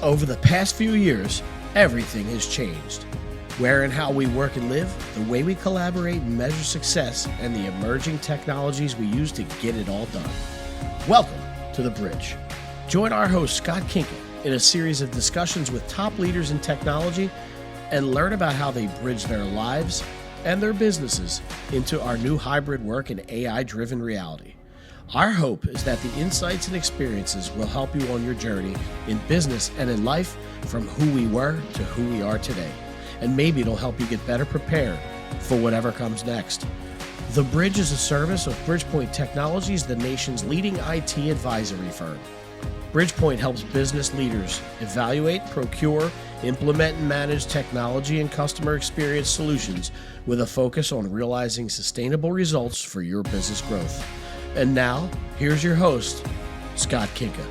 Over the past few years, everything has changed. Where and how we work and live, the way we collaborate and measure success, and the emerging technologies we use to get it all done. Welcome to The Bridge. Join our host, Scott Kinka, in a series of discussions with top leaders in technology and learn about how they bridge their lives and their businesses into our new hybrid work and AI-driven reality. Our hope is that the insights and experiences will help you on your journey in business and in life from who we were to who we are today. And maybe it'll help you get better prepared for whatever comes next. The Bridge is a service of Bridgepointe Technologies, the nation's leading IT advisory firm. Bridgepointe helps business leaders evaluate, procure, implement, and manage technology and customer experience solutions with a focus on realizing sustainable results for your business growth. And now, here's your host, Scott Kinka.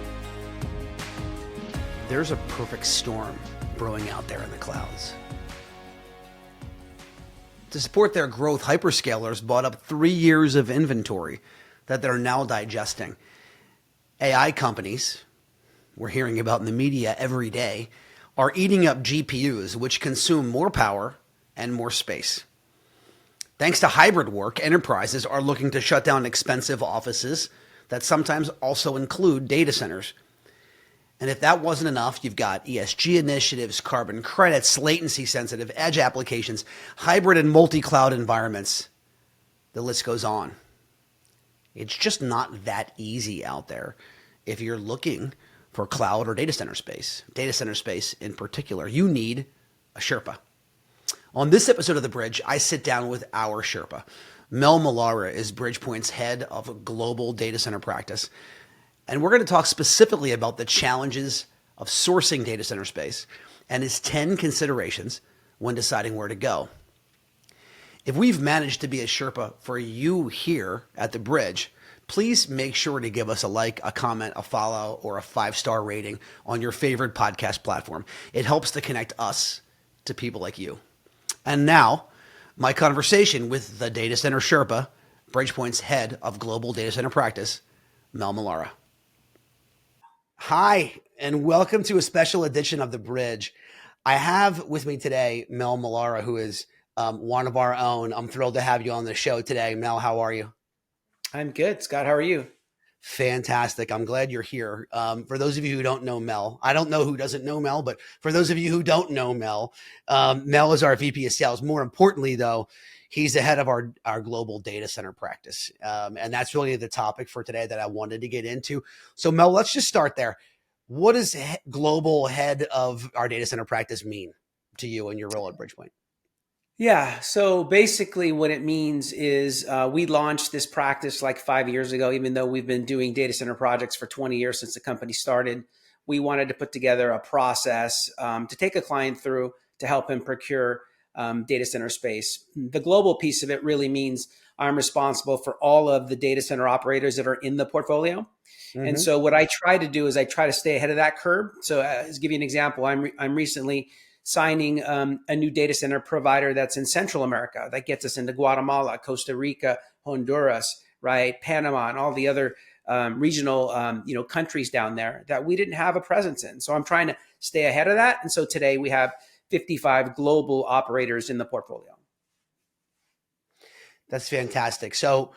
There's a perfect storm brewing out there in the clouds. To support their growth, hyperscalers bought up 3 years of inventory that they're now digesting. AI companies, we're hearing about in the media every day, are eating up GPUs, which consume more power and more space. Thanks to hybrid work, enterprises are looking to shut down expensive offices that sometimes also include data centers. And if that wasn't enough, you've got ESG initiatives, carbon credits, latency-sensitive edge applications, hybrid and multi-cloud environments. The list goes on. It's just not that easy out there if you're looking for cloud or data center space in particular. You need a Sherpa. On this episode of The Bridge, I sit down with our Sherpa. Mel Melara is Bridgepointe's head of global data center practice. And we're going to talk specifically about the challenges of sourcing data center space and his 10 considerations when deciding where to go. If we've managed to be a Sherpa for you here at The Bridge, please make sure to give us a like, a comment, a follow, or a 5-star rating on your favorite podcast platform. It helps to connect us to people like you. And now, my conversation with the data center Sherpa, Bridgepointe's head of global data center practice, Mel Melara. Hi, and welcome to a special edition of The Bridge. I have with me today Mel Melara, who is one of our own. I'm thrilled to have you on the show today. Mel, how are you? I'm good. Scott, how are you? Fantastic. I'm glad you're here. For those of you who don't know Mel, I don't know who doesn't know Mel, but for those of you who don't know Mel, Mel is our VP of sales. More importantly, though, he's the head of our global data center practice. And that's really the topic for today that I wanted to get into. So Mel, let's just start there. What does global head of our data center practice mean to you and your role at Bridgepointe? Yeah. So basically what it means is we launched this practice like 5 years ago, even though we've been doing data center projects for 20 years since the company started. We wanted to put together a process to take a client through to help him procure data center space. The global piece of it really means I'm responsible for all of the data center operators that are in the portfolio. Mm-hmm. And so what I try to do is I try to stay ahead of that curve. So to give you an example, I'm recently signing a new data center provider that's in Central America that gets us into Guatemala, Costa Rica, Honduras, right, Panama, and all the other regional countries down there that we didn't have a presence in. So I'm trying to stay ahead of that. And so today we have 55 global operators in the portfolio. That's fantastic. So,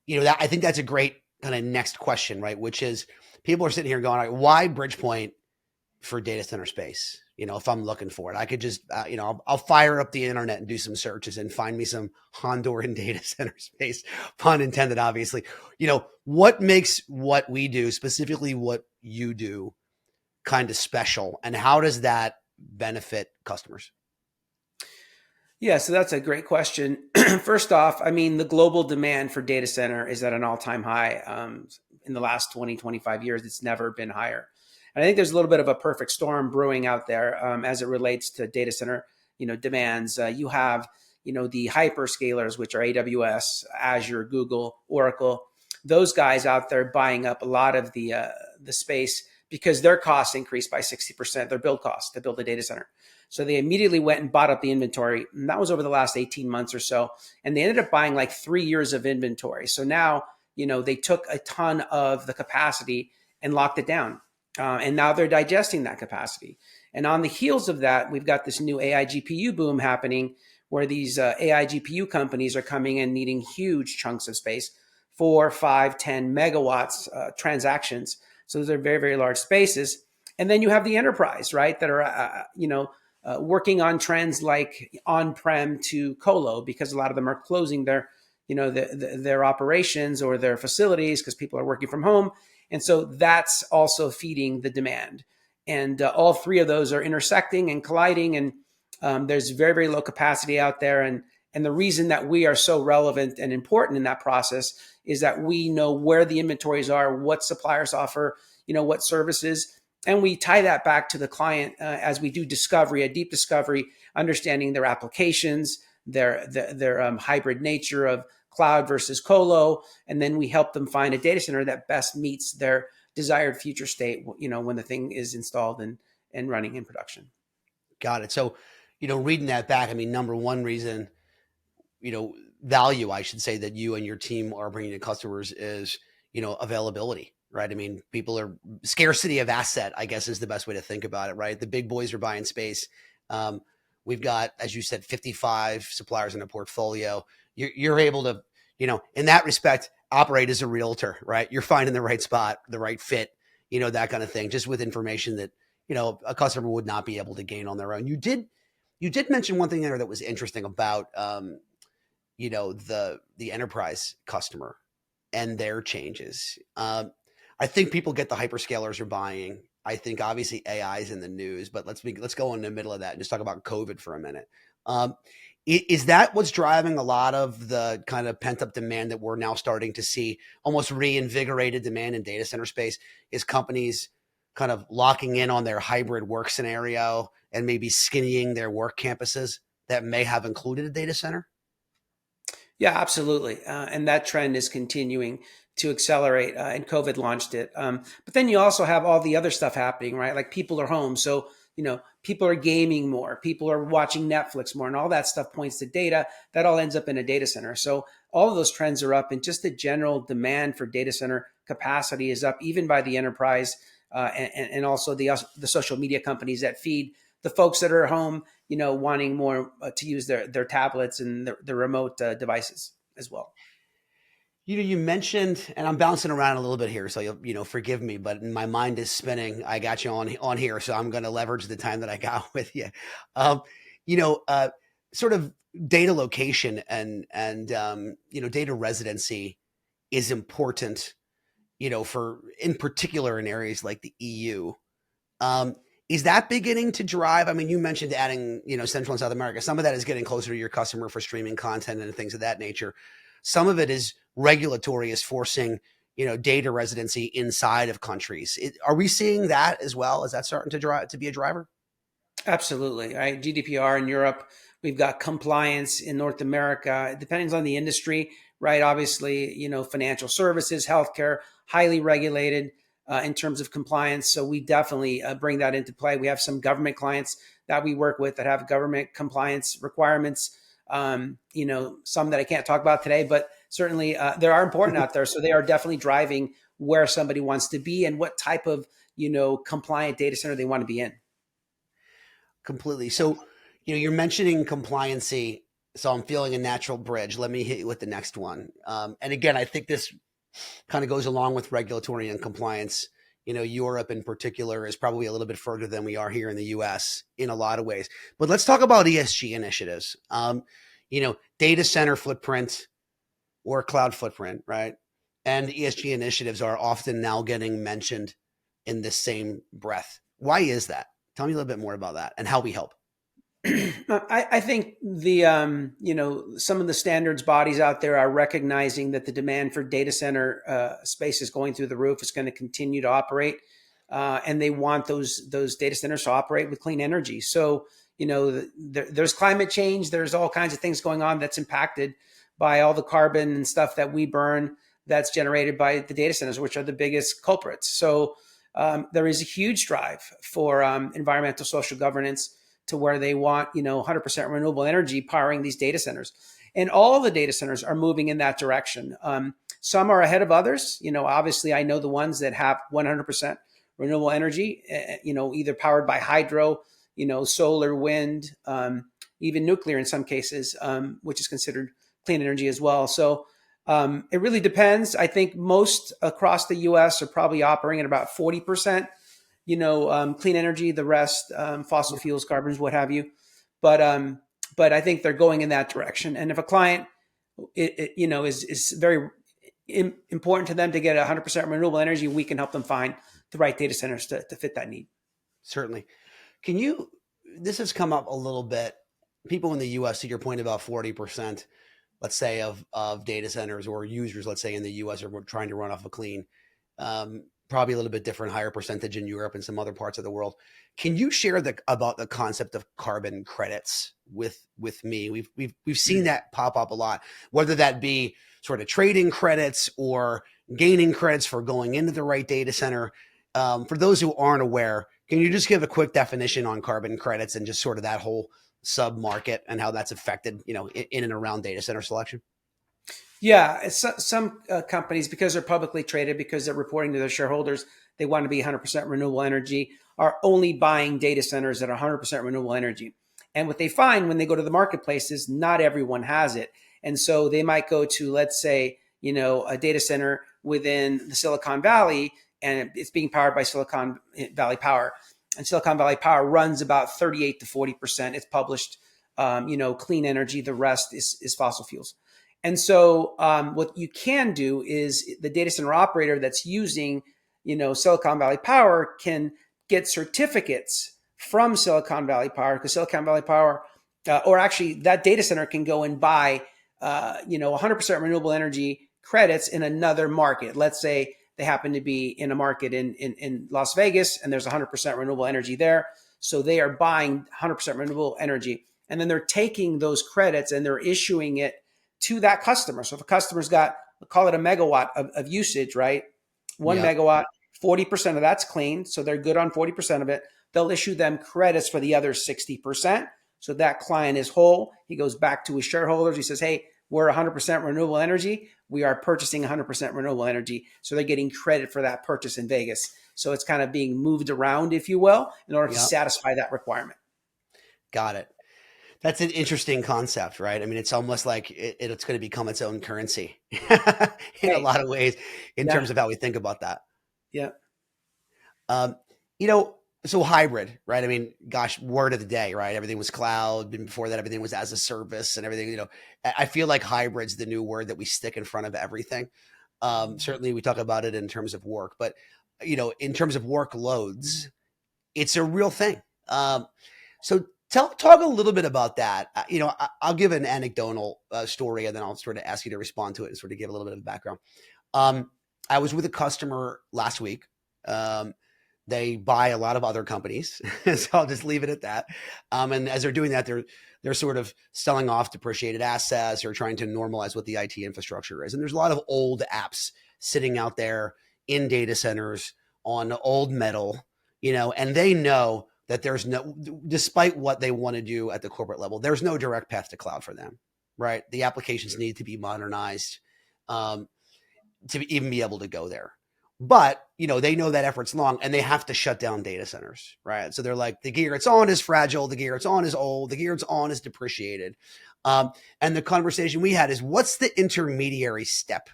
I think that's a great kind of next question, right? Which is people are sitting here going, why Bridgepointe for data center space? If I'm looking for it, I could just, I'll fire up the internet and do some searches and find me some Honduran data center space, pun intended, obviously. What makes what we do, specifically what you do, kind of special, and how does that benefit customers? Yeah, so that's a great question. First off, the global demand for data center is at an all-time high. In the last 20, 25 years, it's never been higher. And I think there's a little bit of a perfect storm brewing out there as it relates to data center, demands. You have, the hyperscalers, which are AWS, Azure, Google, Oracle. Those guys out there buying up a lot of the space because their costs increased by 60%, their build costs to build a data center. So they immediately went and bought up the inventory. And that was over the last 18 months or so. And they ended up buying like 3 years of inventory. So now, they took a ton of the capacity and locked it down. And now they're digesting that capacity. And on the heels of that, we've got this new AI GPU boom happening where these AI GPU companies are coming in needing huge chunks of space, 4, 5, 10 megawatts transactions. So those are very, very large spaces. And then you have the enterprise, right, that are, working on trends like on-prem to colo, because a lot of them are closing their, their operations or their facilities because people are working from home. And so that's also feeding the demand. And all three of those are intersecting and colliding. And there's very, very low capacity out there. And the reason that we are so relevant and important in that process is that we know where the inventories are, what suppliers offer, what services. And we tie that back to the client as we do discovery, a deep discovery, understanding their applications, their hybrid nature of cloud versus colo, and then we help them find a data center that best meets their desired future state, when the thing is installed and running in production. Got it. So, reading that back, I mean, number one reason, value, I should say, that you and your team are bringing to customers is, availability, right? I mean, people are scarcity of asset, I guess is the best way to think about it, right? The big boys are buying space. We've got, as you said, 55 suppliers in a portfolio. You're able to, in that respect, operate as a realtor, right? You're finding the right spot, the right fit, that kind of thing, just with information that, a customer would not be able to gain on their own. You did mention one thing there that was interesting about, the enterprise customer and their changes. I think people get the hyperscalers are buying. I think obviously AI is in the news, but let's go in the middle of that and just talk about COVID for a minute. Is that what's driving a lot of the kind of pent up demand that we're now starting to see, almost reinvigorated demand in data center space? Is companies kind of locking in on their hybrid work scenario and maybe skinnying their work campuses that may have included a data center? Yeah, absolutely. And that trend is continuing to accelerate, and COVID launched it. But then you also have all the other stuff happening, right? Like people are home. So, people are gaming more, people are watching Netflix more, and all that stuff points to data. That all ends up in a data center. So all of those trends are up, and just the general demand for data center capacity is up, even by the enterprise, and also the social media companies that feed the folks that are home, wanting more to use their tablets and their remote devices as well. You mentioned, and I'm bouncing around a little bit here, so you'll forgive me, but my mind is spinning. I got you on here, so I'm going to leverage the time that I got with you. Sort of data location and data residency is important, for in particular in areas like the EU. Is that beginning to drive? I mean, you mentioned adding, Central and South America. Some of that is getting closer to your customer for streaming content and things of that nature. Some of it is regulatory, is forcing, data residency inside of countries. Are we seeing that as well? Is that starting to be a driver? Absolutely. Right. GDPR in Europe. We've got compliance in North America. It depends on the industry, right? Obviously, financial services, healthcare, highly regulated in terms of compliance. So we definitely bring that into play. We have some government clients that we work with that have government compliance requirements. Some that I can't talk about today, but certainly they are important out there. So they are definitely driving where somebody wants to be and what type of, compliant data center they want to be in. Completely. So, you're mentioning compliancy. So I'm feeling a natural bridge. Let me hit you with the next one. And again, I think this kind of goes along with regulatory and compliance. Europe in particular is probably a little bit further than we are here in the US in a lot of ways. But let's talk about ESG initiatives. Data center footprint or cloud footprint, right? And ESG initiatives are often now getting mentioned in the same breath. Why is that? Tell me a little bit more about that and how we help. I think some of the standards bodies out there are recognizing that the demand for data center space is going through the roof. It's going to continue to operate, and they want those data centers to operate with clean energy. So there's climate change. There's all kinds of things going on that's impacted by all the carbon and stuff that we burn that's generated by the data centers, which are the biggest culprits. So there is a huge drive for environmental social governance to where they want, 100% renewable energy powering these data centers. And all the data centers are moving in that direction. Some are ahead of others. Obviously I know the ones that have 100% renewable energy, either powered by hydro, solar, wind, even nuclear in some cases, which is considered clean energy as well. So it really depends. I think most across the U.S. are probably operating at about 40%, clean energy. The rest, fossil fuels, carbons, what have you. But I think they're going in that direction. And if a client, is very important to them to get 100% renewable energy, we can help them find the right data centers to fit that need. Certainly. This has come up a little bit. People in the US, to your point about 40%, let's say, of data centers or users, let's say in the US, are trying to run off a clean, probably a little bit different, higher percentage in Europe and some other parts of the world. Can you share about the concept of carbon credits with me? We've seen that pop up a lot, whether that be sort of trading credits or gaining credits for going into the right data center. For those who aren't aware, can you just give a quick definition on carbon credits and just sort of that whole sub market and how that's affected, in and around data center selection? Yeah, some companies, because they're publicly traded, because they're reporting to their shareholders, they want to be 100% renewable energy, are only buying data centers that are 100% renewable energy. And what they find when they go to the marketplace is not everyone has it. And so they might go to, let's say, a data center within the Silicon Valley, and it's being powered by Silicon Valley Power. And Silicon Valley Power runs about 38 to 40%. It's published, clean energy. The rest is fossil fuels. And so what you can do is the data center operator that's using, Silicon Valley Power can get certificates from Silicon Valley Power, because Silicon Valley Power, or actually that data center can go and buy, 100% renewable energy credits in another market. Let's say they happen to be in a market in Las Vegas, and there's 100% renewable energy there. So they are buying 100% renewable energy. And then they're taking those credits and they're issuing it to that customer. So if a customer's got, we'll call it a megawatt of usage, right? 1 megawatt, 40% of that's clean. So they're good on 40% of it. They'll issue them credits for the other 60%. So that client is whole. He goes back to his shareholders. He says, hey, we're 100% renewable energy. We are purchasing 100% renewable energy. So they're getting credit for that purchase in Vegas. So it's kind of being moved around, if you will, in order to satisfy that requirement. Got it. That's an interesting concept, right? I mean, it's almost like it's going to become its own currency in a lot of ways in terms of how we think about that. Yeah. So hybrid, right? I mean, gosh, word of the day, right? Everything was cloud. And before that, everything was as a service and everything, I feel like hybrid's the new word that we stick in front of everything. Certainly we talk about it in terms of work, but, in terms of workloads, it's a real thing. So talk a little bit about that. I'll give an anecdotal story, and then I'll sort of ask you to respond to it and sort of give a little bit of background. I was with a customer last week. They buy a lot of other companies, so I'll just leave it at that. And as they're doing that, they're sort of selling off depreciated assets or trying to normalize what the IT infrastructure is. And there's a lot of old apps sitting out there in data centers on old metal, and they know that there's despite what they want to do at the corporate level, there's no direct path to cloud for them, right? The applications need to be modernized to even be able to go there. But, they know that effort's long and they have to shut down data centers, right? So they're like, the gear it's on is fragile. The gear it's on is old. The gear it's on is depreciated. And the conversation we had is, what's the intermediary step,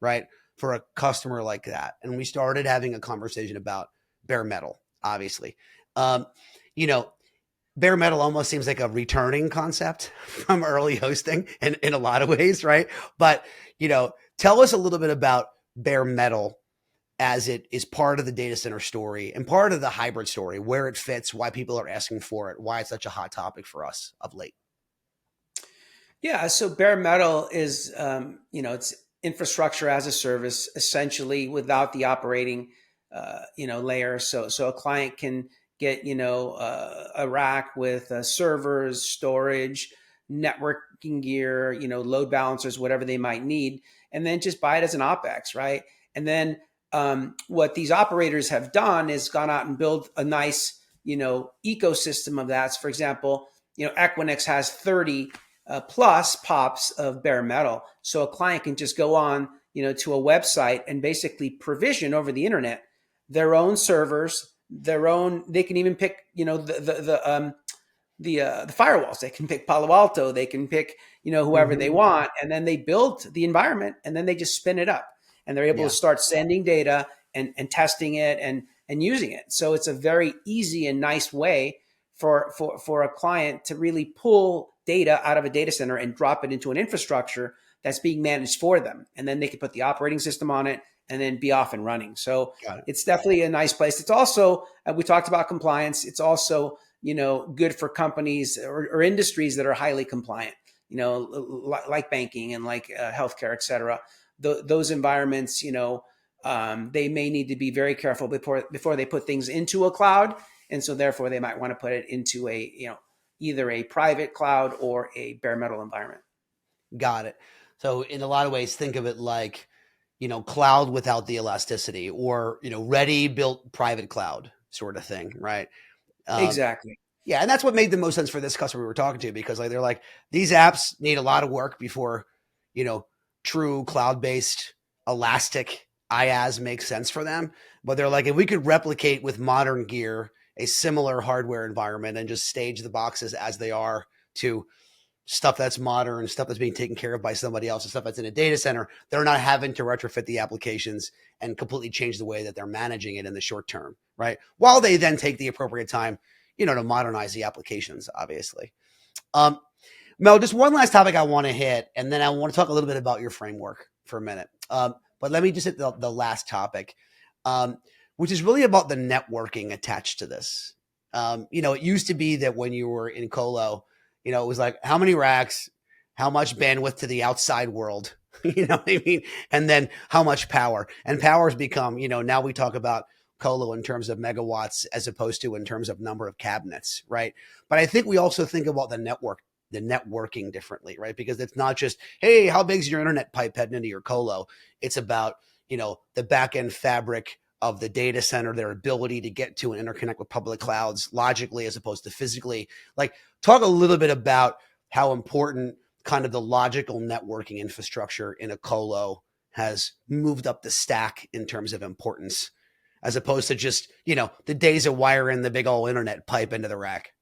right, for a customer like that? And we started having a conversation about bare metal, obviously. Bare metal almost seems like a returning concept from early hosting in a lot of ways, right? But, tell us a little bit about bare metal as it is part of the data center story and part of the hybrid story, where it fits, why people are asking for it, why it's such a hot topic for us of late. Yeah. So bare metal is, it's infrastructure as a service, essentially, without the operating, layer. So a client can get, a rack with servers, storage, networking gear, load balancers, whatever they might need, and then just buy it as an OpEx, right? And then what these operators have done is gone out and build a nice, ecosystem of that. So for example, Equinix has 30 plus pops of bare metal. So a client can just go on, to a website and basically provision over the internet their own servers, their own. They can even pick, the firewalls. They can pick Palo Alto. They can pick, whoever they Hmm. want, and then they build the environment, and then they just spin it up, and they're able Yeah. to start sending data and testing it and using it. So it's a very easy and nice way for a client to really pull data out of a data center and drop it into an infrastructure that's being managed for them, and then they can put the operating system on it and then be off and running. So Got it. it's definitely a nice place. It's also, we talked about compliance. It's also, good for companies or industries that are highly compliant, like banking and like healthcare, et cetera. Those environments, they may need to be very careful before they put things into a cloud. And so therefore they might want to put it into either a private cloud or a bare metal environment. Got it. So in a lot of ways, think of it like, cloud without the elasticity, or, ready built private cloud sort of thing, right? Um, Exactly. yeah, and that's what made the most sense for this customer we were talking to, because like they're like, these apps need a lot of work before, you know, true cloud-based elastic IaaS makes sense for them. But they're like, if we could replicate with modern gear a similar hardware environment and just stage the boxes as they are to stuff that's modern, stuff that's being taken care of by somebody else, and stuff that's in a data center, they're not having to retrofit the applications and completely change the way that they're managing it in the short term, right? While they then take the appropriate time, to modernize the applications, obviously. Um, Mel, just one last topic I want to hit, and then I want to talk a little bit about your framework for a minute. But let me just hit the last topic, um, which is really about the networking attached to this. It used to be that when you were in colo, it was like how many racks, how much bandwidth to the outside world, you know what I mean? And then how much power. And power has become, now we talk about colo in terms of megawatts as opposed to in terms of number of cabinets, right? But I think we also think about the networking differently, right? Because it's not just, hey, how big's your internet pipe heading into your colo? It's about, the back end fabric of the data center, their ability to get to and interconnect with public clouds logically as opposed to physically. Like, talk a little bit about how important kind of the logical networking infrastructure in a colo has moved up the stack in terms of importance, as opposed to just, the days of wiring the big old internet pipe into the rack.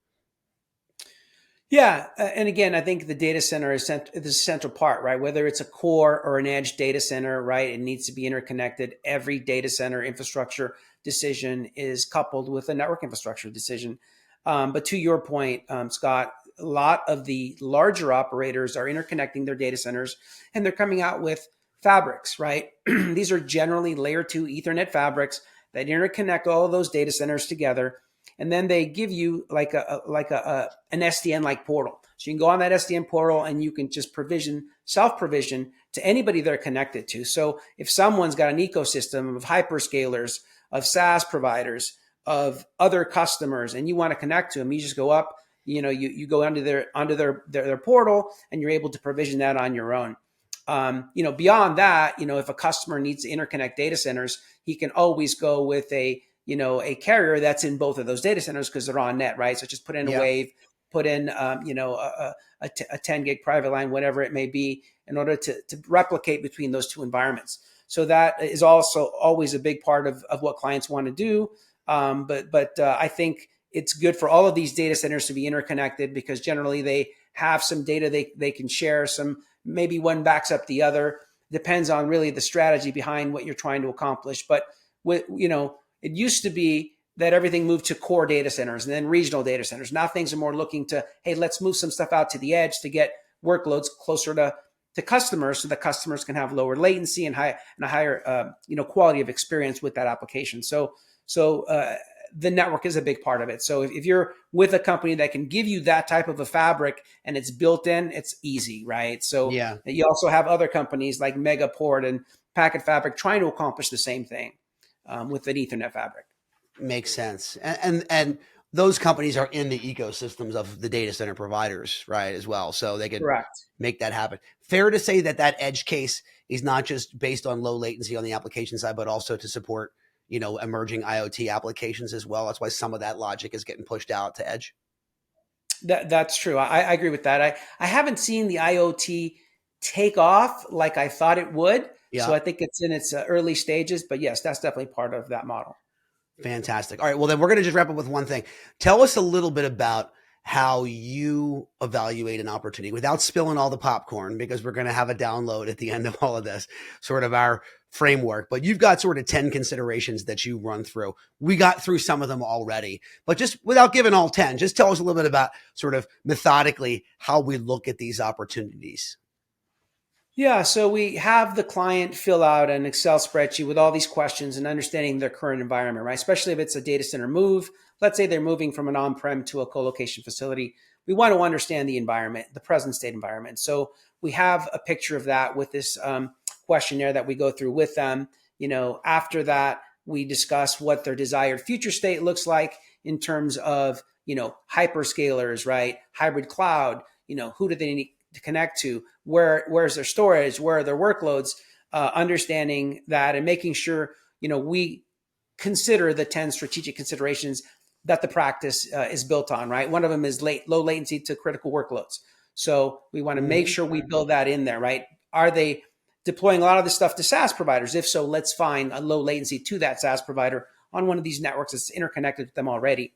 Yeah, and again, I think the data center is the central part, right? Whether it's a core or an edge data center, right? It needs to be interconnected. Every data center infrastructure decision is coupled with a network infrastructure decision. But to your point, Scott, a lot of the larger operators are interconnecting their data centers, and they're coming out with fabrics, right? These are generally layer 2 Ethernet fabrics that interconnect all of those data centers together. And then they give you like an SDN like portal. So you can go on that SDN portal and you can just self provision to anybody they're connected to. So if someone's got an ecosystem of hyperscalers, of SaaS providers, of other customers, and you want to connect to them, you just go up, you go onto their portal, and you're able to provision that on your own. Beyond that, if a customer needs to interconnect data centers, he can always go with a carrier that's in both of those data centers because they're on net, right? So just put in a Yeah. wave, put in, a 10 gig private line, whatever it may be, in order to replicate between those two environments. So that is also always a big part of what clients want to do. But I think it's good for all of these data centers to be interconnected because generally they have some data they can share, maybe one backs up the other. Depends on really the strategy behind what you're trying to accomplish. But it used to be that everything moved to core data centers and then regional data centers. Now things are more looking to, hey, let's move some stuff out to the edge to get workloads closer to customers so that customers can have lower latency and a higher quality of experience with that application. So the network is a big part of it. So if you're with a company that can give you that type of a fabric and it's built in, it's easy, right? So Yeah. you also have other companies like Megaport and Packet Fabric trying to accomplish the same thing with an Ethernet fabric. Makes sense. And those companies are in the ecosystems of the data center providers, right, as well. So they can Correct. make that happen. Fair to say that edge case is not just based on low latency on the application side, but also to support, emerging IoT applications as well. That's why some of that logic is getting pushed out to edge. That's true. I agree with that. I haven't seen the IoT take off like I thought it would. Yeah. So I think it's in its early stages. But yes, that's definitely part of that model. Fantastic. All right. Well, then we're going to just wrap up with one thing. Tell us a little bit about how you evaluate an opportunity without spilling all the popcorn, because we're going to have a download at the end of all of this, sort of our framework. But you've got sort of 10 considerations that you run through. We got through some of them already, but just without giving all 10, just tell us a little bit about sort of methodically how we look at these opportunities. Yeah, so we have the client fill out an Excel spreadsheet with all these questions and understanding their current environment, right? Especially if it's a data center move. Let's say they're moving from an on-prem to a co-location facility. We want to understand the environment, the present state environment. So we have a picture of that with this questionnaire that we go through with them. After that, we discuss what their desired future state looks like in terms of, hyperscalers, right? Hybrid cloud, who do they need to connect to, where's their storage, where are their workloads, understanding that and making sure, we consider the 10 strategic considerations that the practice is built on, right? One of them is low latency to critical workloads. So we want to make sure we build that in there, right? Are they deploying a lot of this stuff to SaaS providers? If so, let's find a low latency to that SaaS provider on one of these networks that's interconnected with them already.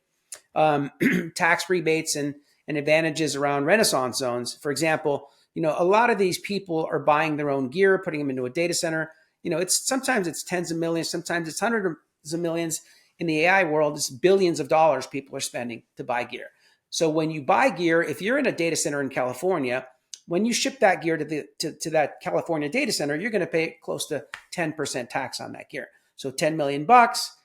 Tax rebates and advantages around Renaissance zones. For example, a lot of these people are buying their own gear, putting them into a data center. Sometimes it's tens of millions, sometimes it's hundreds of millions. In the AI world, it's billions of dollars people are spending to buy gear. So when you buy gear, if you're in a data center in California, when you ship that gear to that California data center, you're going to pay close to 10% tax on that gear. So 10 million bucks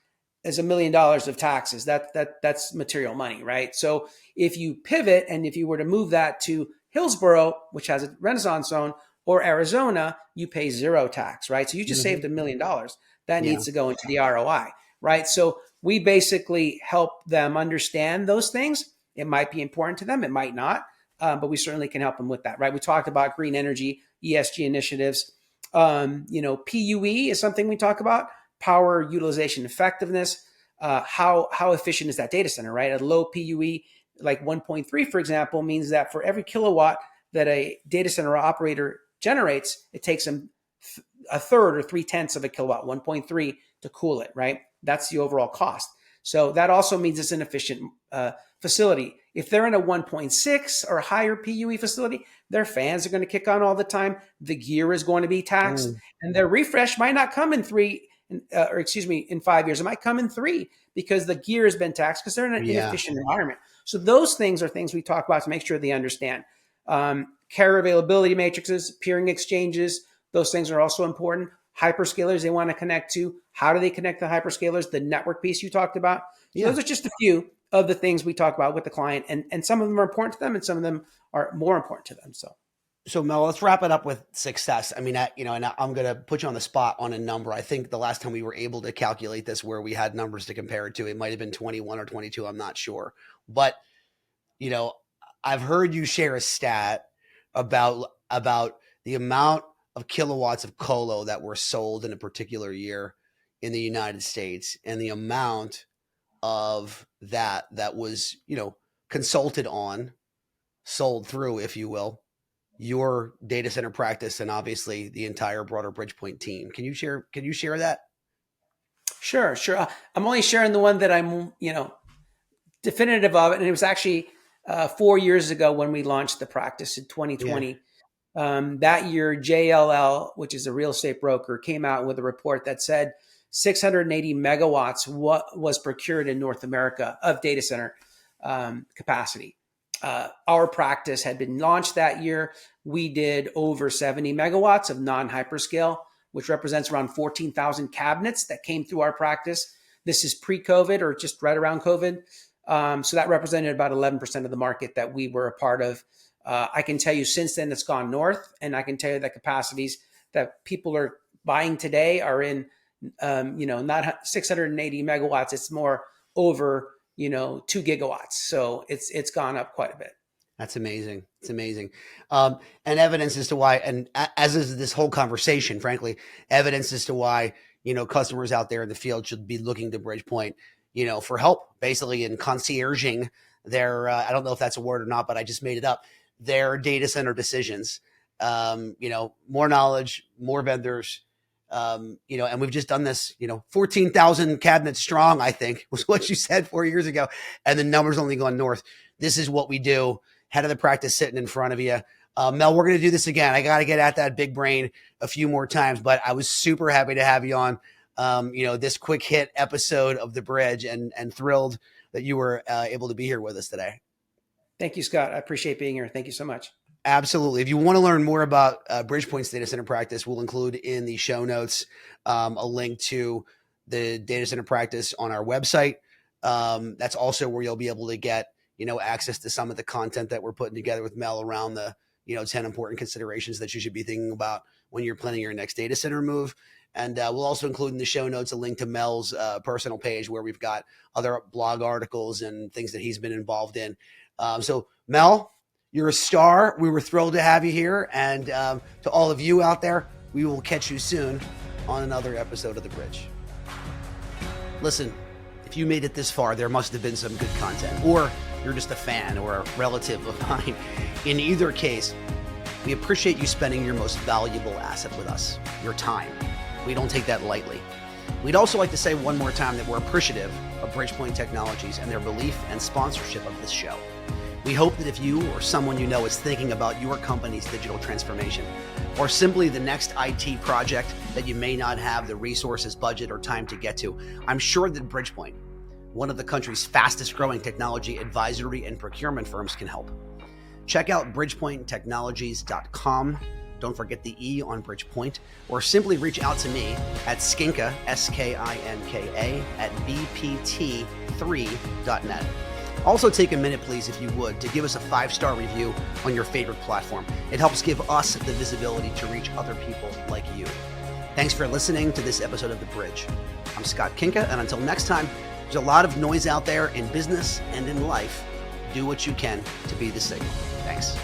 is $1 million of taxes. That's material money, right? So if you pivot and if you were to move that to Hillsboro, which has a Renaissance zone, or Arizona, you pay zero tax, right? So you just saved $1 million. That needs to go into the ROI, right? So we basically help them understand those things. It might be important to them, it might not, but we certainly can help them with that, right? We talked about green energy, ESG initiatives. PUE is something we talk about. Power utilization effectiveness. How efficient is that data center, right? A low PUE, like 1.3, for example, means that for every kilowatt that a data center operator generates, it takes them a third or 3/10 of a kilowatt, 1.3, to cool it, right? That's the overall cost. So that also means it's an efficient facility. If they're in a 1.6 or higher PUE facility, their fans are going to kick on all the time. The gear is going to be taxed, and their refresh might not come in in 5 years. It might come in 3 because the gear has been taxed because they're in an inefficient environment. So those things are things we talk about to make sure they understand. Carrier availability matrices, peering exchanges, those things are also important. Hyperscalers they want to connect to. How do they connect to hyperscalers? The network piece you talked about. So those are just a few of the things we talk about with the client. And some of them are important to them and some of them are more important to them. So Mel, let's wrap it up with success. I mean, and I'm going to put you on the spot on a number. I think the last time we were able to calculate this where we had numbers to compare it to, it might've been 21 or 22. I'm not sure, but I've heard you share a stat about the amount of kilowatts of colo that were sold in a particular year in the United States and the amount of that was, consulted on, sold through, if you will, your data center practice and obviously the entire broader Bridgepointe team. Can you share that? Sure. I'm only sharing the one that I'm, definitive of it. And it was actually 4 years ago when we launched the practice in 2020. That year, JLL, which is a real estate broker, came out with a report that said 680 megawatts was procured in North America of data center capacity. Our practice had been launched that year. We did over 70 megawatts of non-hyperscale, which represents around 14,000 cabinets that came through our practice. This is pre-COVID or just right around COVID. So that represented about 11% of the market that we were a part of. I can tell you since then it's gone north, and I can tell you that capacities that people are buying today are in, not 680 megawatts. It's more over, 2 gigawatts. So it's gone up quite a bit. That's amazing. It's amazing. And evidence as to why, and as is this whole conversation, frankly, evidence as to why, customers out there in the field should be looking to Bridgepointe, for help basically in concierging their, I don't know if that's a word or not, but I just made it up, their data center decisions. More knowledge, more vendors, And we've just done this, 14,000 cabinets strong, I think was what you said 4 years ago. And the numbers only going north. This is what we do. Head of the practice sitting in front of you. Mel, we're going to do this again. I got to get at that big brain a few more times, but I was super happy to have you on, this quick hit episode of The Bridge, and thrilled that you were able to be here with us today. Thank you, Scott. I appreciate being here. Thank you so much. Absolutely. If you want to learn more about Bridgepointe's data center practice, we'll include in the show notes a link to the data center practice on our website. That's also where you'll be able to get, access to some of the content that we're putting together with Mel around the, 10 important considerations that you should be thinking about when you're planning your next data center move. And we'll also include in the show notes a link to Mel's personal page where we've got other blog articles and things that he's been involved in. So Mel, you're a star. We were thrilled to have you here. And to all of you out there, we will catch you soon on another episode of The Bridge. Listen, if you made it this far, there must have been some good content, or you're just a fan or a relative of mine. In either case, we appreciate you spending your most valuable asset with us, your time. We don't take that lightly. We'd also like to say one more time that we're appreciative of Bridgepointe Technologies and their belief and sponsorship of this show. We hope that if you or someone you know is thinking about your company's digital transformation, or simply the next IT project that you may not have the resources, budget, or time to get to, I'm sure that Bridgepointe, one of the country's fastest growing technology advisory and procurement firms, can help. Check out bridgepointetechnologies.com. Don't forget the E on Bridgepointe, or simply reach out to me at Skinka, SKINKA, at bpt3.net. Also take a minute, please, if you would, to give us a 5-star review on your favorite platform. It helps give us the visibility to reach other people like you. Thanks for listening to this episode of The Bridge. I'm Scott Kinka, and until next time, there's a lot of noise out there in business and in life. Do what you can to be the signal. Thanks.